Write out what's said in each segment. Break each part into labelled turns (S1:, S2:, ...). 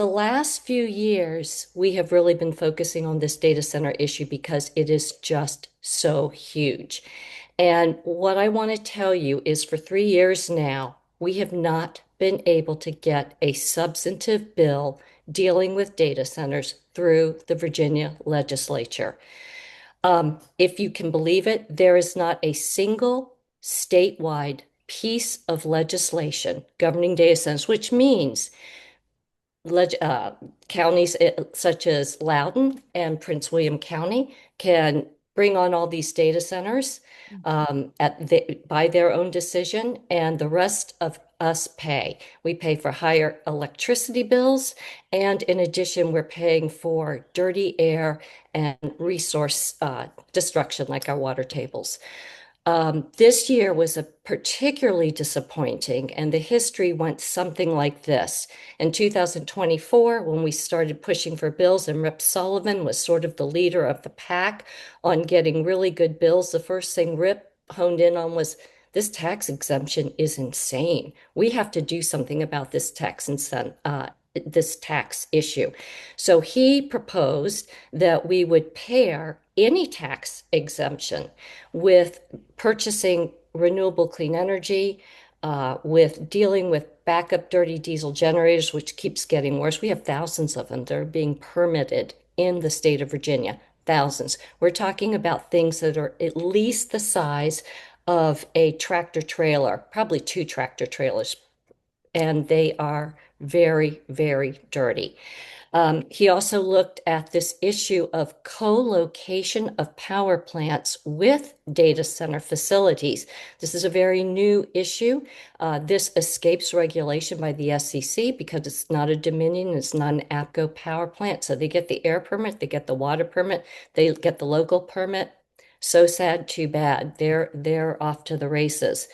S1: the last few years, we have really been focusing on this data center issue because it is just so huge. And what I want to tell you is for 3 years now, we have not been able to get a substantive bill dealing with data centers through the Virginia legislature. If you can believe it, there is not a single statewide piece of legislation governing data centers, which means leg counties such as Loudoun and Prince William County can bring on all these data centers by their own decision, and the rest of us pay. We pay for higher electricity bills, and in addition, we're paying for dirty air and resource destruction like our water tables. This year was a particularly disappointing, and the history went something like this. In 2024, when we started pushing for bills, and Rip Sullivan was sort of the leader of the pack on getting really good bills, the first thing Rip honed in on was this tax exemption is insane. We have to do something about this tax issue. So he proposed that we would pair any tax exemption with purchasing renewable clean energy, with dealing with backup dirty diesel generators, which keeps getting worse. We have thousands of them that are being permitted in the state of Virginia. Thousands. We're talking about things that are at least the size of a tractor trailer, probably two tractor trailers, and they are very, very dirty. He also looked at this issue of co-location of power plants with data center facilities. This is a very new issue. This escapes regulation by the SEC because it's not a Dominion, it's not an APCO power plant. So they get the air permit, they get the water permit, they get the local permit. So sad, too bad. They're off to the races.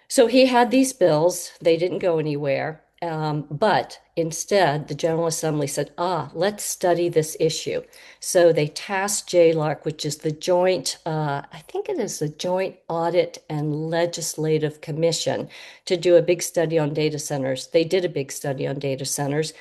S1: So he had these bills. They didn't go anywhere. But instead, the General Assembly said, let's study this issue. So they tasked JLARC, which is the I think it is the Joint Audit and Legislative Commission, to do a big study on data centers. They did a big study on data centers.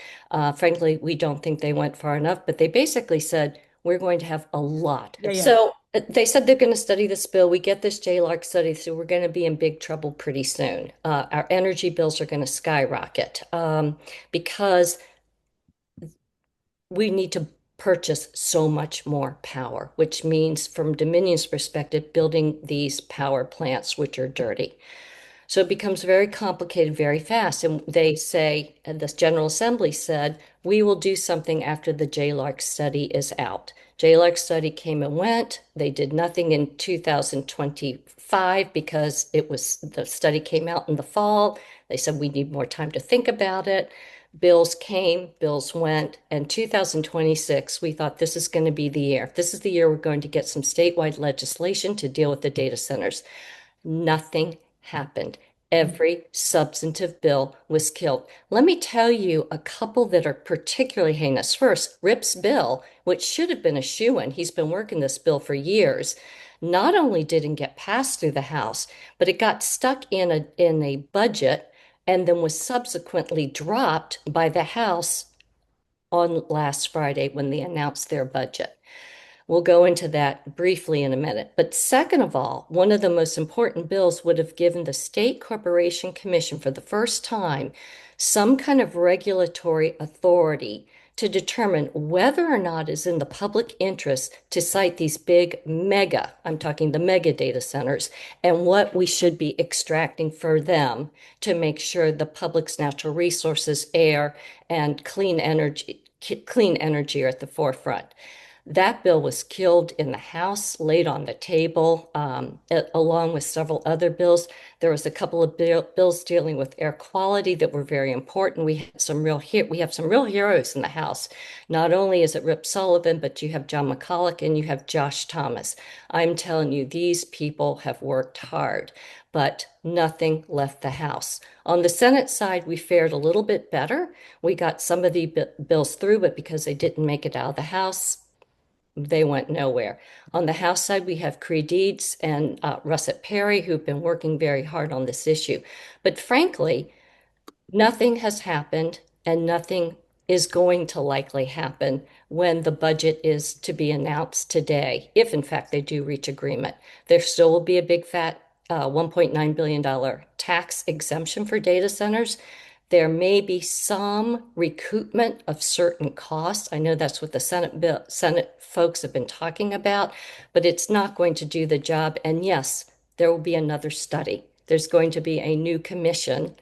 S1: Frankly, we don't think they went far enough, but they basically said, we're going to have a lot.
S2: Yeah, yeah.
S1: So they said they're going to study this bill. We get this JLARC study, so we're going to be in big trouble pretty soon. Our energy bills are going to skyrocket because we need to purchase so much more power, which means, from Dominion's perspective, building these power plants, which are dirty. So it becomes very complicated very fast. And they say, and the General Assembly said, we will do something after the JLARC study is out. JLARC study came and went. They did nothing in 2025 because the study came out in the fall. They said we need more time to think about it. Bills came, bills went, and 2026, we thought this is going to be the year. This is the year we're going to get some statewide legislation to deal with the data centers. Nothing happened. Every substantive bill was killed. Let me tell you a couple that are particularly heinous. First, Rip's bill, which should have been a shoo-in, he's been working this bill for years, not only didn't get passed through the House, but it got stuck in a budget and then was subsequently dropped by the House on last Friday when they announced their budget. We'll go into that briefly in a minute. But second of all, one of the most important bills would have given the State Corporation Commission for the first time some kind of regulatory authority to determine whether or not it's in the public interest to site these big mega, I'm talking the mega data centers, and what we should be extracting for them to make sure the public's natural resources, air, and clean energy are at the forefront. That bill was killed in the House, laid on the table, along with several other bills. There was a couple of bills dealing with air quality that were very important. We have some real heroes in the House. Not only is it Rip Sullivan, but you have John McCulloch and you have Josh Thomas. I'm telling you, these people have worked hard, but nothing left the House. On the Senate side, we fared a little bit better. We got some of the bills through, but because they didn't make it out of the House, they went nowhere. On the House side, we have Creed Deeds and Russet Perry, who've been working very hard on this issue. But frankly, nothing has happened and nothing is going to likely happen when the budget is to be announced today, if in fact they do reach agreement. There still will be a big fat $1.9 billion tax exemption for data centers. There may be some recoupment of certain costs. I know that's what the Senate folks have been talking about, but it's not going to do the job. And yes, there will be another study. There's going to be a new commission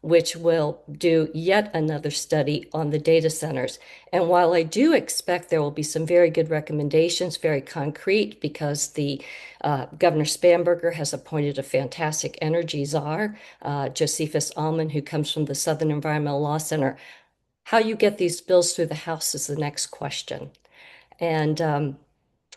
S1: which will do yet another study on the data centers. And while I do expect there will be some very good recommendations, very concrete, because the Governor Spanberger has appointed a fantastic energy czar, Josephus Allman, who comes from the Southern Environmental Law Center. How you get these bills through the House is the next question. And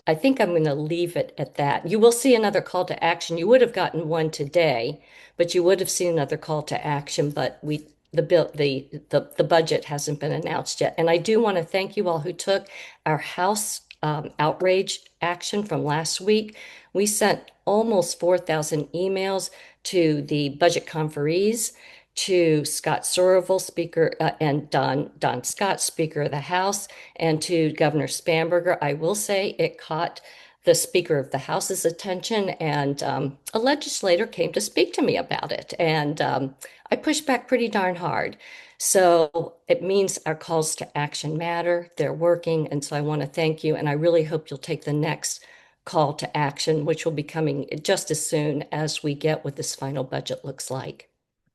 S1: I think I'm going to leave it at that. You will see another call to action. You would have gotten one today, but you would have seen another call to action, but the budget hasn't been announced yet. And I do want to thank you all who took our House outrage action from last week. We sent almost 4,000 emails to the budget conferees, to Scott Soroville, Speaker, and Don Scott, Speaker of the House, and to Governor Spanberger. I will say it caught the Speaker of the House's attention, and a legislator came to speak to me about it. And I pushed back pretty darn hard. So it means our calls to action matter. They're working. And so I want to thank you. And I really hope you'll take the next call to action, which will be coming just as soon as we get what this final budget looks like.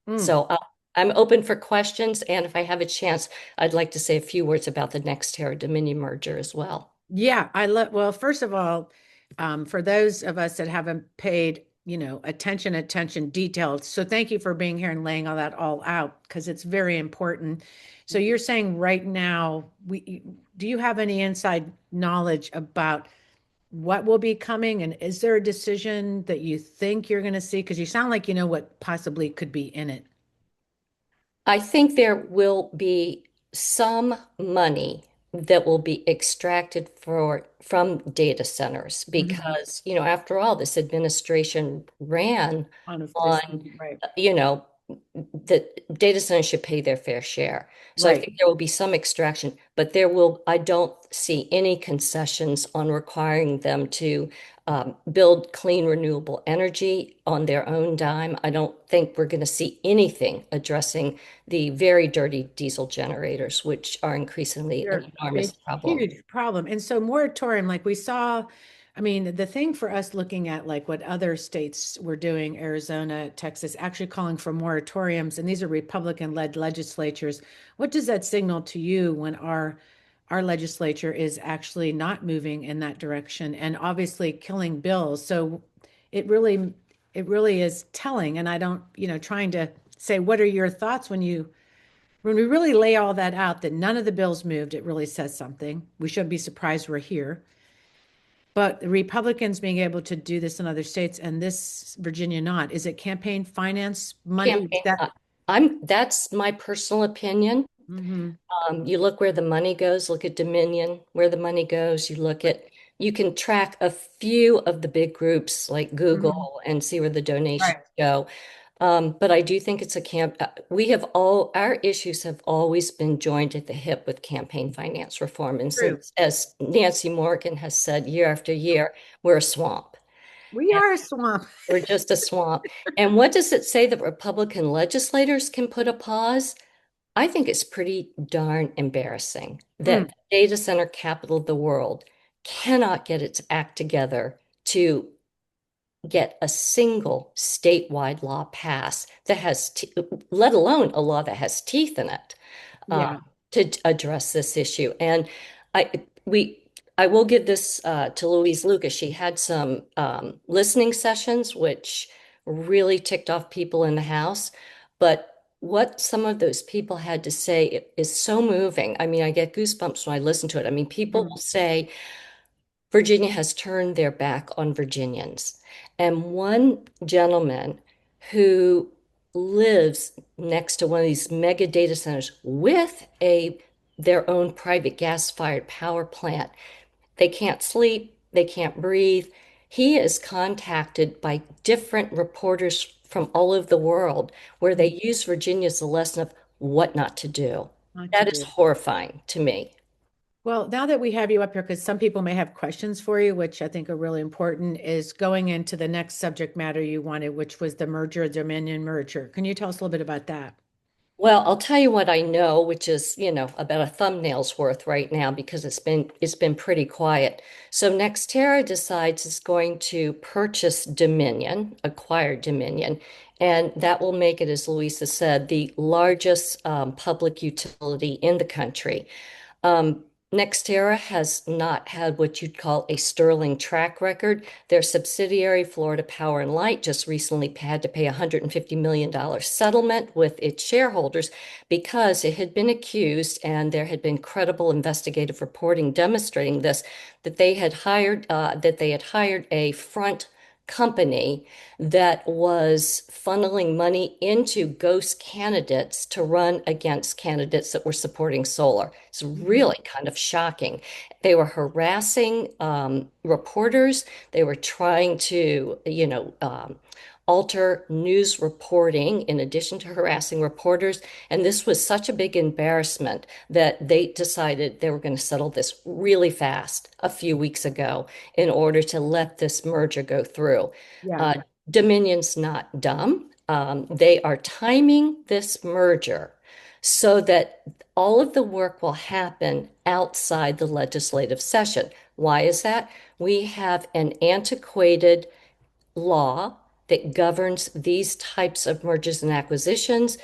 S2: Mm.
S1: So I'm open for questions, and if I have a chance, I'd like to say a few words about the NextEra Dominion merger as well.
S2: Yeah, I love, well, first of all, for those of us that haven't paid, attention detailed. So thank you for being here and laying all that all out because it's very important. So you're saying right now, do you have any inside knowledge about what will be coming? And is there a decision that you think you're going to see? Because you sound like you know what possibly could be in it.
S1: I think there will be some money that will be extracted from data centers
S2: Mhm.
S1: because, after all, this administration ran
S2: Honest, this,
S1: on,
S2: right,
S1: you know, that data centers should pay their fair share. So I
S2: right.
S1: think there will be some extraction, but I don't see any concessions on requiring them to build clean, renewable energy on their own dime. I don't think we're going to see anything addressing the very dirty diesel generators, which are increasingly
S2: They're
S1: an enormous
S2: a
S1: problem.
S2: huge problem. And so moratorium, like we saw, I mean, the thing for us looking at like what other states were doing, Arizona, Texas, actually calling for moratoriums, and these are Republican-led legislatures. What does that signal to you when our legislature is actually not moving in that direction and obviously killing bills? So it really it really is telling. And I don't, trying to say, what are your thoughts when we really lay all that out, that none of the bills moved, it really says something. We shouldn't be surprised we're here. But the Republicans being able to do this in other states and this Virginia not, is it campaign finance money?
S1: Campaign,
S2: That
S1: that's my personal opinion.
S2: hmm
S1: You look where the money goes, look at Dominion, where the money goes. You can track a few of the big groups like
S2: Mhm.
S1: Google and see where the donations
S2: Right.
S1: go. But I do think it's our issues have always been joined at the hip with campaign finance reform. And
S2: True.
S1: since, as Nancy Morgan has said year after year, we're a swamp.
S2: We are a swamp.
S1: We're just a swamp. And what does it say that Republican legislators can put a pause? I think it's pretty darn embarrassing that
S2: Mm,
S1: the data center capital of the world cannot get its act together to get a single statewide law passed that let alone a law that has teeth in it, uh,
S2: yeah.
S1: to address this issue. And I we I will give this to Louise Lucas. She had some listening sessions, which really ticked off people in the House. But what some of those people had to say is so moving. I mean, I get goosebumps when I listen to it. I mean, people
S2: Mhm.
S1: will say Virginia has turned their back on Virginians. And one gentleman who lives next to one of these mega data centers with their own private gas-fired power plant. They can't sleep, they can't breathe. He is contacted by different reporters from all over the world where they use Virginia as a lesson of what not to do.
S2: Not to
S1: That is
S2: do.
S1: horrifying to me.
S2: Well, now that we have you up here, because some people may have questions for you, which I think are really important, is going into the next subject matter you wanted, which was the merger, Dominion merger. Can you tell us a little bit about that?
S1: Well, I'll tell you what I know, which is, about a thumbnail's worth right now because it's been pretty quiet. So Nextera decides it's going to purchase Dominion, acquire Dominion, and that will make it, as Louisa said, the largest public utility in the country. Um, Nextera has not had what you'd call a sterling track record. Their subsidiary, Florida Power and Light, just recently had to pay a $150 million settlement with its shareholders because it had been accused, and there had been credible investigative reporting demonstrating this, that they had hired a front company that was funneling money into ghost candidates to run against candidates that were supporting solar. It's
S2: Mhm.
S1: really kind of shocking. They were harassing reporters. They were trying to, alter news reporting in addition to harassing reporters. And this was such a big embarrassment that they decided they were going to settle this really fast a few weeks ago in order to let this merger go through.
S2: Yeah,
S1: Uh, Dominion's not dumb. They are timing this merger so that all of the work will happen outside the legislative session. Why is that? We have an antiquated law that governs these types of mergers and acquisitions,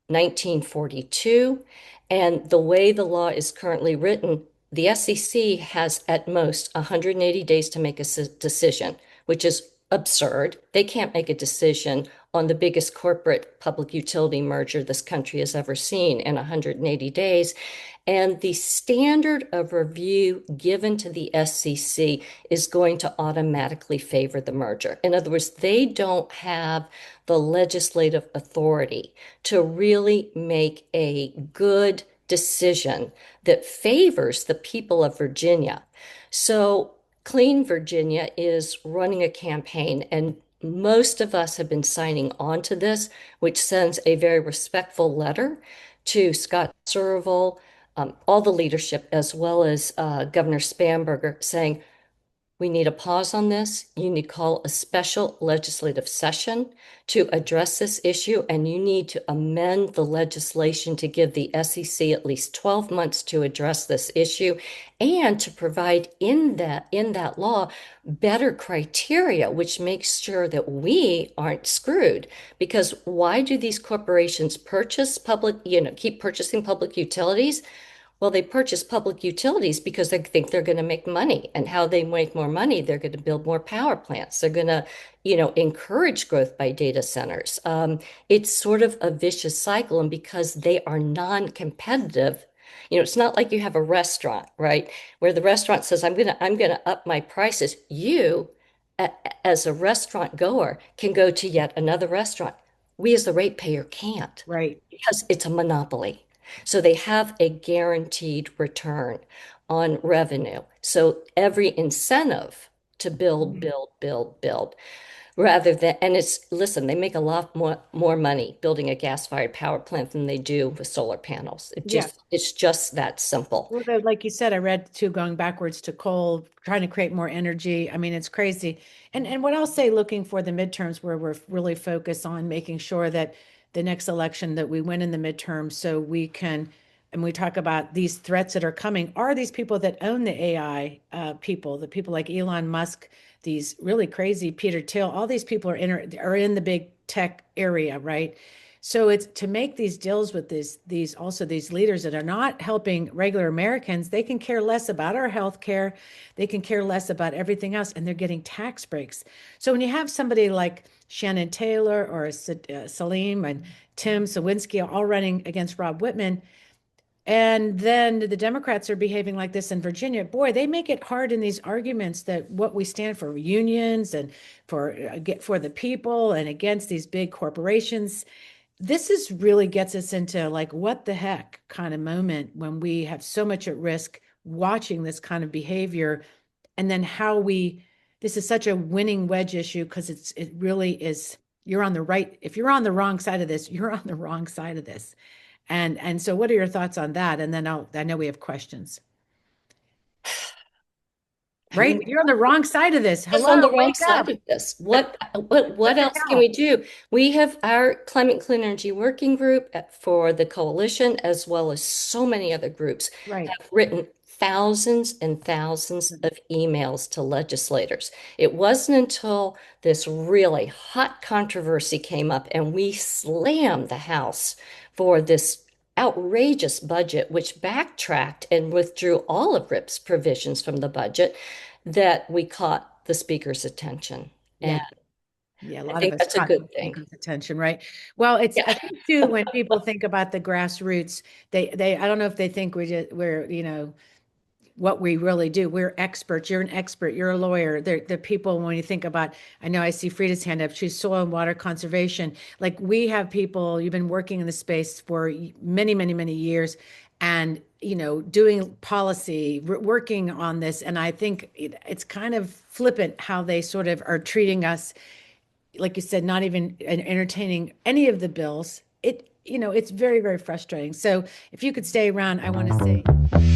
S1: 1942. And the way the law is currently written, the SEC has at most 180 days to make a decision, which is absurd. They can't make a decision on the biggest corporate public utility merger this country has ever seen in 180 days. And the standard of review given to the SEC is going to automatically favor the merger. In other words, they don't have the legislative authority to really make a good decision that favors the people of Virginia. So, Clean Virginia is running a campaign, and most of us have been signing on to this, which sends a very respectful letter to Scott Serval, all the leadership, as well as Governor Spamberger, saying, we need a pause on this. You need to call a special legislative session to address this issue, and you need to amend the legislation to give the SEC at least 12 months to address this issue and to provide in that law better criteria, which makes sure that we aren't screwed. Because why do these corporations purchase public, keep purchasing public utilities? Well, they purchase public utilities because they think they're going to make money. And how they make more money, they're going to build more power plants. They're going to, encourage growth by data centers. It's sort of a vicious cycle. And because they are non-competitive, it's not like you have a restaurant, right? Where the restaurant says, I'm gonna up my prices. You, as a restaurant goer, can go to yet another restaurant. We as the ratepayer can't
S2: right.
S1: because it's a monopoly. So they have a guaranteed return on revenue. So every incentive to build,
S2: Mhm.
S1: build, build, build, rather than, and listen, they make a lot more money building a gas-fired power plant than they do with solar panels.
S2: Yeah.
S1: It's just that simple.
S2: Well, like you said, I read too, going backwards to coal, trying to create more energy. I mean, it's crazy. And what I'll say, looking for the midterms, where we're really focused on making sure that the next election that we win in the midterms, so we can, and we talk about these threats that are coming, are these people that own the AI people, the people like Elon Musk, these really crazy Peter Thiel, all these people are in the big tech area, right? So it's to make these deals with these leaders that are not helping regular Americans. They can care less about our health care. They can care less about everything else, and they're getting tax breaks. So when you have somebody like Shannon Taylor or Salim and Tim Sawinski all running against Rob Whitman, and then the Democrats are behaving like this in Virginia, boy, they make it hard in these arguments that what we stand for unions and for the people and against these big corporations. This is really gets us into like what the heck kind of moment when we have so much at risk watching this kind of behavior, and then how we this is such a winning wedge issue because it really is. You're on the right. If you're on the wrong side of this, you're on the wrong side of this. And so what are your thoughts on that? And then I know we have questions.
S1: I
S2: Right?
S1: mean,
S2: You're on the wrong side of this.
S1: just
S2: Hello,
S1: on the wrong
S2: wake
S1: side
S2: up.
S1: of this.
S2: What
S1: What
S2: the
S1: else can
S2: hell?
S1: we do? We have our Climate Clean Energy Working Group for the coalition, as well as so many other groups,
S2: Right.
S1: have written thousands and thousands of emails to legislators. It wasn't until this really hot controversy came up and we slammed the House for this outrageous budget, which backtracked and withdrew all of RIP's provisions from the budget, that we caught the speaker's attention.
S2: Yeah.
S1: And
S2: Yeah, a
S1: I
S2: lot of
S1: think
S2: us
S1: that's a
S2: caught the
S1: good thing.
S2: speaker's attention, right? Well, it's
S1: Yeah.
S2: I think too when people think about the grassroots, they I don't know if they think we're what we really do. We're experts. You're an expert. You're a lawyer. The people, when you think about, I know I see Frida's hand up. She's soil and water conservation. Like we have people, you've been working in the space for many, many, many years and, doing policy, working on this. And I think it's kind of flippant how they sort of are treating us, like you said, not even entertaining any of the bills. It's very, very frustrating. So if you could stay around, I want to say.